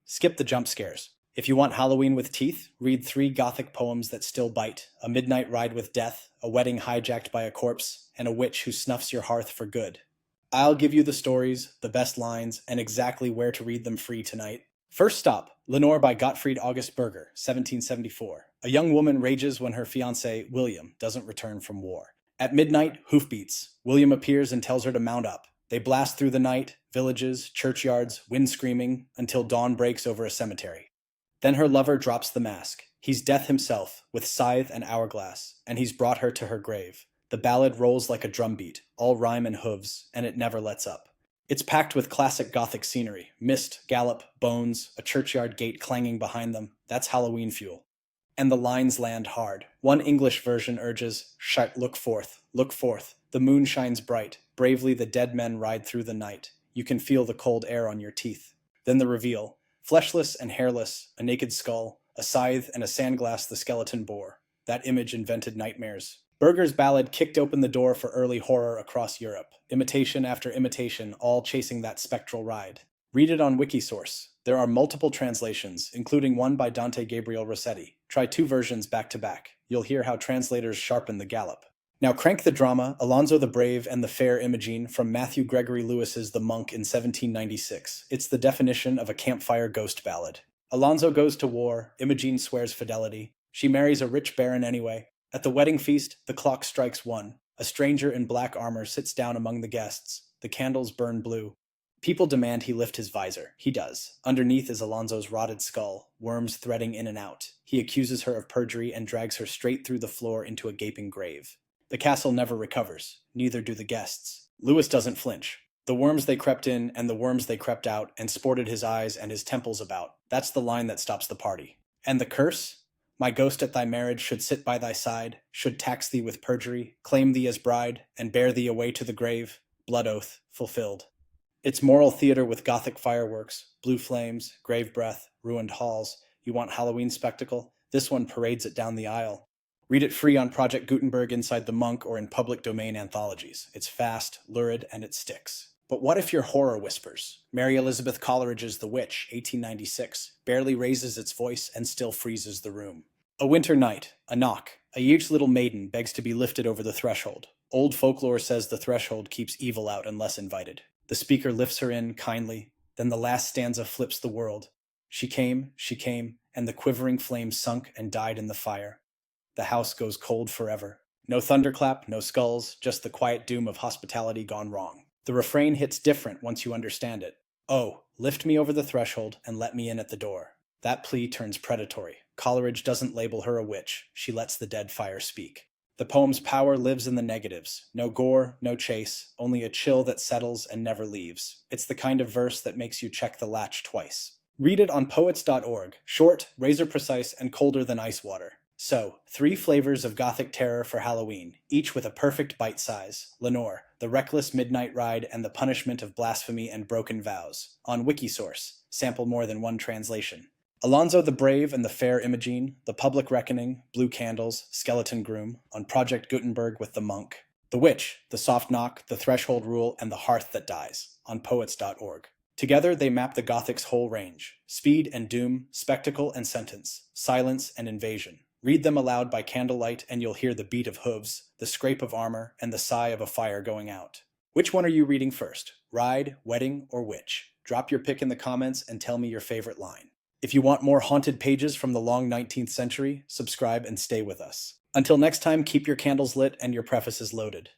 Skip the jump scares. If you want Halloween with teeth, read 3 Gothic poems that still bite: A Midnight Ride with Death, A Wedding Hijacked by a Corpse, and A Witch Who Snuffs Your Hearth for Good. I'll give you the stories, the best lines, and exactly where to read them free tonight. First stop, Lenore by Gottfried August Bürger, 1774. A young woman rages when her fiancé, William, doesn't return from war. At midnight, hoofbeats. William appears and tells her to mount up. They blast through the night, villages, churchyards, wind screaming, until dawn breaks over a cemetery. Then her lover drops the mask. He's death himself, with scythe and hourglass, and he's brought her to her grave. The ballad rolls like a drumbeat, all rhyme and hooves, and it never lets up. It's packed with classic Gothic scenery: mist, gallop, bones, a churchyard gate clanging behind them. That's Halloween fuel. And the lines land hard. One English version urges, look forth, look forth. The moon shines bright. Bravely the dead men ride through the night. You can feel the cold air on your teeth. Then the reveal. Fleshless and hairless, a naked skull, a scythe and a sandglass the skeleton bore. That image invented nightmares. Bürger's ballad kicked open the door for early horror across Europe. Imitation after imitation, all chasing that spectral ride. Read it on Wikisource. There are multiple translations, including one by Dante Gabriel Rossetti. Try 2 versions back to back. You'll hear how translators sharpen the gallop. Now crank the drama, Alonzo the Brave and the Fair Imogine, from Matthew Gregory Lewis's The Monk in 1796. It's the definition of a campfire ghost ballad. Alonzo goes to war, Imogine swears fidelity. She marries a rich baron anyway. At the wedding feast, the clock strikes 1. A stranger in black armor sits down among the guests. The candles burn blue. People demand he lift his visor. He does. Underneath is Alonzo's rotted skull, worms threading in and out. He accuses her of perjury and drags her straight through the floor into a gaping grave. The castle never recovers. Neither do the guests. Lewis doesn't flinch. The worms they crept in and the worms they crept out and sported his eyes and his temples about. That's the line that stops the party. And the curse? My ghost at thy marriage should sit by thy side, should tax thee with perjury, claim thee as bride, and bear thee away to the grave. Blood oath, fulfilled. It's moral theater with Gothic fireworks, blue flames, grave breath, ruined halls. You want Halloween spectacle? This one parades it down the aisle. Read it free on Project Gutenberg inside the Monk or in public domain anthologies. It's fast, lurid, and it sticks. But what if your horror whispers? Mary Elizabeth Coleridge's The Witch, 1896, barely raises its voice and still freezes the room. A winter night, a knock. A huge little maiden begs to be lifted over the threshold. Old folklore says the threshold keeps evil out unless invited. The speaker lifts her in kindly. Then the last stanza flips the world. She came, and the quivering flame sunk and died in the fire. The house goes cold forever. No thunderclap, no skulls, just the quiet doom of hospitality gone wrong. The refrain hits different once you understand it. Oh, lift me over the threshold and let me in at the door. That plea turns predatory. Coleridge doesn't label her a witch. She lets the dead fire speak. The poem's power lives in the negatives. No gore, no chase, only a chill that settles and never leaves. It's the kind of verse that makes you check the latch twice. Read it on poets.org. Short, razor precise, and colder than ice water. So, 3 flavors of Gothic terror for Halloween, each with a perfect bite size. Lenore, the reckless midnight ride and the punishment of blasphemy and broken vows. On Wikisource, sample more than 1 translation. Alonzo the Brave and the Fair Imogine, The Public Reckoning, Blue Candles, Skeleton Groom, on Project Gutenberg with the Monk. The Witch, The Soft Knock, The Threshold Rule, and The Hearth That Dies, on poets.org. Together, they map the Gothic's whole range: speed and doom, spectacle and sentence, silence and invasion. Read them aloud by candlelight and you'll hear the beat of hooves, the scrape of armor, and the sigh of a fire going out. Which one are you reading first? Ride, wedding, or witch? Drop your pick in the comments and tell me your favorite line. If you want more haunted pages from the long 19th century, subscribe and stay with us. Until next time, keep your candles lit and your prefaces loaded.